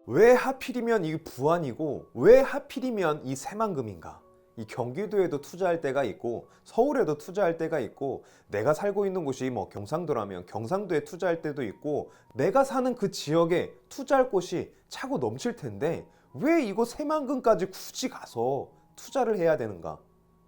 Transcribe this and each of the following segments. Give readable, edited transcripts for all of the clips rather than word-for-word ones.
왜 하필이면 이 부안이고 왜 하필이면 이 새만금인가? 이 경기도에도 투자할 때가 있고 서울에도 투자할 때가 있고 내가 살고 있는 곳이 뭐 경상도라면 경상도에 투자할 때도 있고 내가 사는 그 지역에 투자할 곳이 차고 넘칠 텐데 왜 이곳 새만금까지 굳이 가서 투자를 해야 되는가?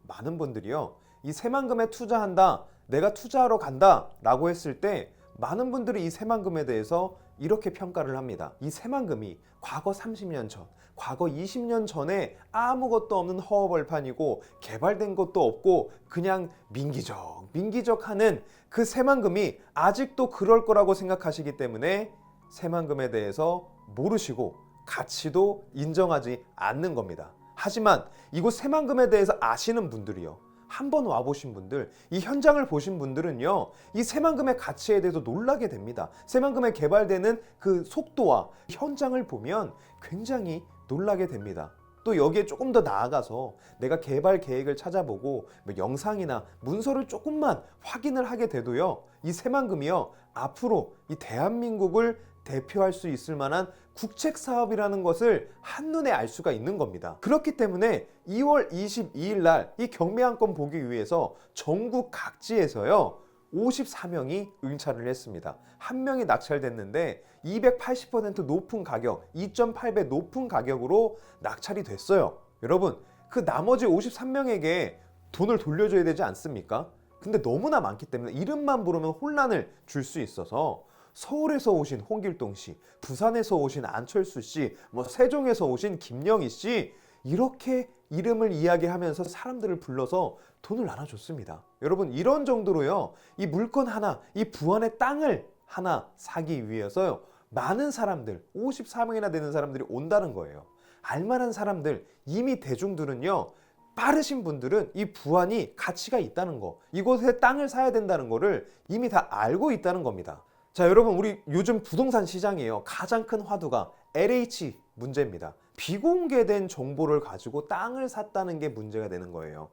많은 분들이요, 이 새만금에 투자한다, 내가 투자하러 간다 라고 했을 때 많은 분들이 이 새만금에 대해서 이렇게 평가를 합니다. 이 새만금이 과거 30년 전, 과거 20년 전에 아무것도 없는 허허벌판이고 개발된 것도 없고 그냥 민기적 하는 그 새만금이 아직도 그럴 거라고 생각하시기 때문에 새만금에 대해서 모르시고 가치도 인정하지 않는 겁니다. 하지만 이곳 새만금에 대해서 아시는 분들이요, 한번 와보신 분들, 이 현장을 보신 분들은요, 이 새만금의 가치에 대해서 놀라게 됩니다. 새만금에 개발되는 그 속도와 현장을 보면 굉장히 놀라게 됩니다. 또 여기에 조금 더 나아가서 내가 개발 계획을 찾아보고 뭐 영상이나 문서를 조금만 확인을 하게 돼도요, 이 새만금이요, 앞으로 이 대한민국을 대표할 수 있을 만한 국책 사업이라는 것을 한눈에 알 수가 있는 겁니다. 그렇기 때문에 2월 22일 날 이 경매 한 건 보기 위해서 전국 각지에서요 54명이 응찰을 했습니다. 한 명이 낙찰됐는데 280% 높은 가격, 2.8배 높은 가격으로 낙찰이 됐어요. 여러분, 그 나머지 53명에게 돈을 돌려줘야 되지 않습니까? 근데 너무나 많기 때문에 이름만 부르면 혼란을 줄 수 있어서 서울에서 오신 홍길동 씨, 부산에서 오신 안철수 씨, 뭐 세종에서 오신 김영희 씨, 이렇게 이름을 이야기하면서 사람들을 불러서 돈을 나눠줬습니다. 여러분, 이런 정도로요, 이 물건 하나, 이 부안의 땅을 하나 사기 위해서요, 많은 사람들, 54명이나 되는 사람들이 온다는 거예요. 알만한 사람들, 이미 대중들은요, 빠르신 분들은 이 부안이 가치가 있다는 거, 이곳에 땅을 사야 된다는 거를 이미 다 알고 있다는 겁니다. 자, 여러분, 우리 요즘 부동산 시장이에요. 가장 큰 화두가 LH 문제입니다. 비공개된 정보를 가지고 땅을 샀다는 게 문제가 되는 거예요.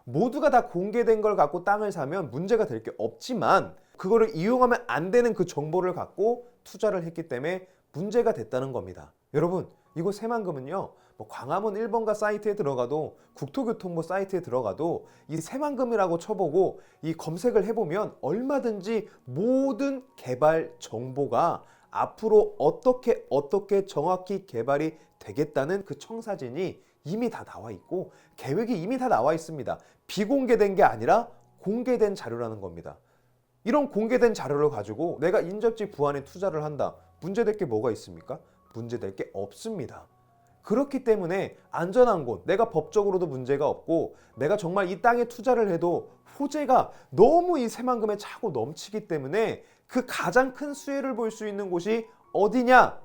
모두가 다 공개된 걸 갖고 땅을 사면 문제가 될 게 없지만 그거를 이용하면 안 되는 그 정보를 갖고 투자를 했기 때문에 문제가 됐다는 겁니다. 여러분, 이곳 새만금은요, 뭐 광화문 1번가 사이트에 들어가도, 국토교통부 사이트에 들어가도 이 새만금이라고 쳐보고 이 검색을 해보면 얼마든지 모든 개발 정보가 앞으로 어떻게 정확히 개발이 되겠다는 그 청사진이 이미 다 나와 있고 계획이 이미 다 나와 있습니다. 비공개된 게 아니라 공개된 자료라는 겁니다. 이런 공개된 자료를 가지고 내가 인접지 부안에 투자를 한다. 문제될 게 뭐가 있습니까? 문제될 게 없습니다. 그렇기 때문에 안전한 곳, 내가 법적으로도 문제가 없고 내가 정말 이 땅에 투자를 해도 호재가 너무 이 새만금에 차고 넘치기 때문에 그 가장 큰 수혜를 볼 수 있는 곳이 어디냐?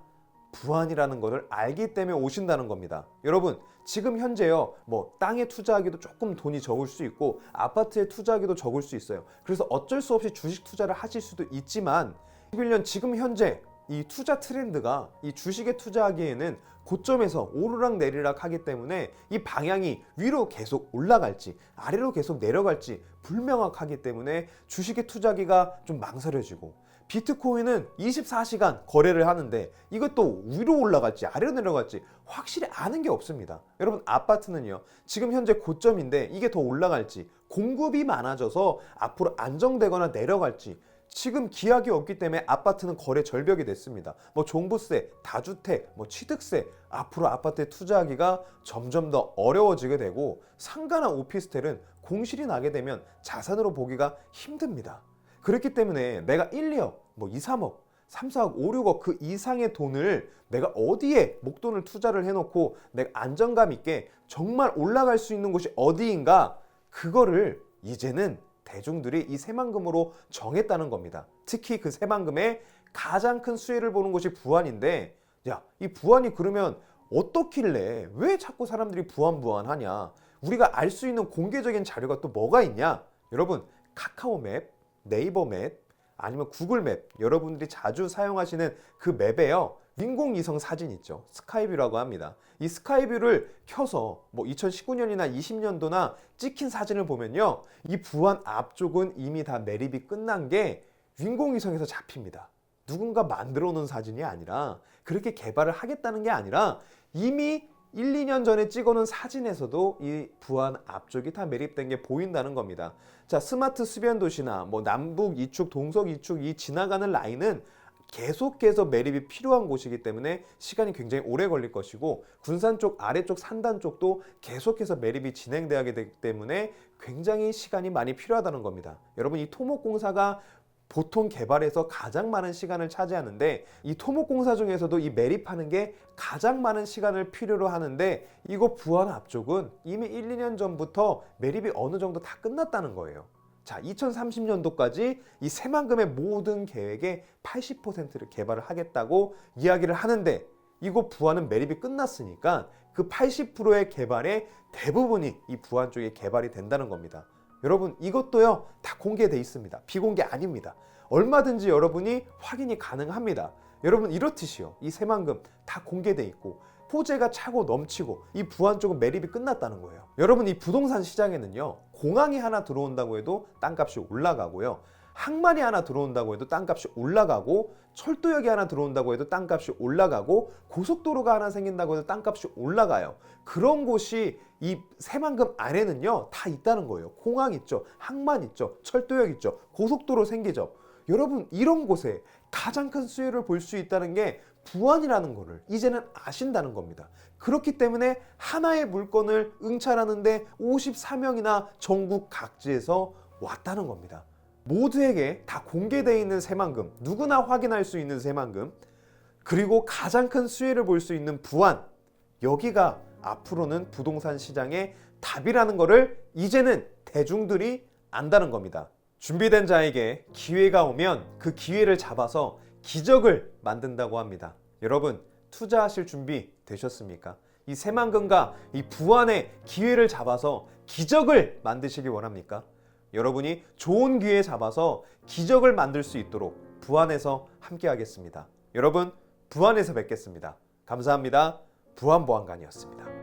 부안이라는 것을 알기 때문에 오신다는 겁니다. 여러분, 지금 현재요, 뭐 땅에 투자하기도 조금 돈이 적을 수 있고 아파트에 투자하기도 적을 수 있어요. 그래서 어쩔 수 없이 주식 투자를 하실 수도 있지만 11년 지금 현재 이 투자 트렌드가 이 주식에 투자하기에는 고점에서 오르락 내리락 하기 때문에 이 방향이 위로 계속 올라갈지 아래로 계속 내려갈지 불명확하기 때문에 주식에 투자하기가 좀 망설여지고, 비트코인은 24시간 거래를 하는데 이것도 위로 올라갈지 아래로 내려갈지 확실히 아는 게 없습니다. 여러분, 아파트는요, 지금 현재 고점인데 이게 더 올라갈지, 공급이 많아져서 앞으로 안정되거나 내려갈지 지금 기약이 없기 때문에 아파트는 거래 절벽이 됐습니다. 뭐 종부세, 다주택, 뭐 취득세, 앞으로 아파트에 투자하기가 점점 더 어려워지게 되고 상가나 오피스텔은 공실이 나게 되면 자산으로 보기가 힘듭니다. 그렇기 때문에 내가 1, 2억, 뭐 2, 3억, 3, 4억, 5, 6억 그 이상의 돈을 내가 어디에 목돈을 투자를 해놓고 내가 안정감 있게 정말 올라갈 수 있는 곳이 어디인가, 그거를 이제는 대중들이 이 새만금으로 정했다는 겁니다. 특히 그 새만금의 가장 큰 수혜를 보는 곳이 부안인데, 야, 이 부안이 그러면 어떻길래 왜 자꾸 사람들이 부안하냐? 우리가 알 수 있는 공개적인 자료가 또 뭐가 있냐? 여러분, 카카오맵, 네이버맵, 아니면 구글맵, 여러분들이 자주 사용하시는 그 맵에요, 인공위성 사진 있죠. 스카이뷰라고 합니다. 이 스카이뷰를 켜서 뭐 2019년이나 20년도나 찍힌 사진을 보면요, 이 부안 앞쪽은 이미 다 매립이 끝난 게 인공위성에서 잡힙니다. 누군가 만들어 놓은 사진이 아니라 그렇게 개발을 하겠다는 게 아니라 이미 1, 2년 전에 찍어놓은 사진에서도 이 부안 앞쪽이 다 매립된 게 보인다는 겁니다. 자, 스마트 수변 도시나 뭐 남북 이축, 동서 이축 이 지나가는 라인은 계속해서 매립이 필요한 곳이기 때문에 시간이 굉장히 오래 걸릴 것이고 군산 쪽 아래쪽 산단 쪽도 계속해서 매립이 진행되게 되기 때문에 굉장히 시간이 많이 필요하다는 겁니다. 여러분 이 토목공사가 보통 개발에서 가장 많은 시간을 차지하는데 이 토목공사 중에서도 이 매립하는 게 가장 많은 시간을 필요로 하는데 이거 부안 앞쪽은 이미 1, 2년 전부터 매립이 어느 정도 다 끝났다는 거예요. 자, 2030년도까지 이 새만금의 모든 계획의 80%를 개발을 하겠다고 이야기를 하는데 이거 부안은 매립이 끝났으니까 그 80%의 개발의 대부분이 이 부안 쪽에 개발이 된다는 겁니다. 여러분 이것도요 다 공개돼 있습니다. 비공개 아닙니다. 얼마든지 여러분이 확인이 가능합니다. 여러분 이렇듯이요 이 새만금 다 공개돼 있고 호재가 차고 넘치고 이 부안 쪽은 매립이 끝났다는 거예요. 여러분 이 부동산 시장에는요 공항이 하나 들어온다고 해도 땅값이 올라가고요, 항만이 하나 들어온다고 해도 땅값이 올라가고, 철도역이 하나 들어온다고 해도 땅값이 올라가고, 고속도로가 하나 생긴다고 해도 땅값이 올라가요. 그런 곳이 이 새만금 안에는요 다 있다는 거예요. 공항 있죠, 항만 있죠, 철도역 있죠, 고속도로 생기죠. 여러분 이런 곳에 가장 큰 수혜를 볼 수 있다는 게 부안이라는 거를 이제는 아신다는 겁니다. 그렇기 때문에 하나의 물건을 응찰하는데 54명이나 전국 각지에서 왔다는 겁니다. 모두에게 다 공개되어 있는 새만금, 누구나 확인할 수 있는 새만금, 그리고 가장 큰 수혜를 볼 수 있는 부안, 여기가 앞으로는 부동산 시장의 답이라는 거를 이제는 대중들이 안다는 겁니다. 준비된 자에게 기회가 오면 그 기회를 잡아서 기적을 만든다고 합니다. 여러분 투자하실 준비 되셨습니까? 이 새만금과 이 부안의 기회를 잡아서 기적을 만드시기 원합니까? 여러분이 좋은 기회 잡아서 기적을 만들 수 있도록 부안에서 함께 하겠습니다. 여러분 부안에서 뵙겠습니다. 감사합니다. 부안보안관이었습니다.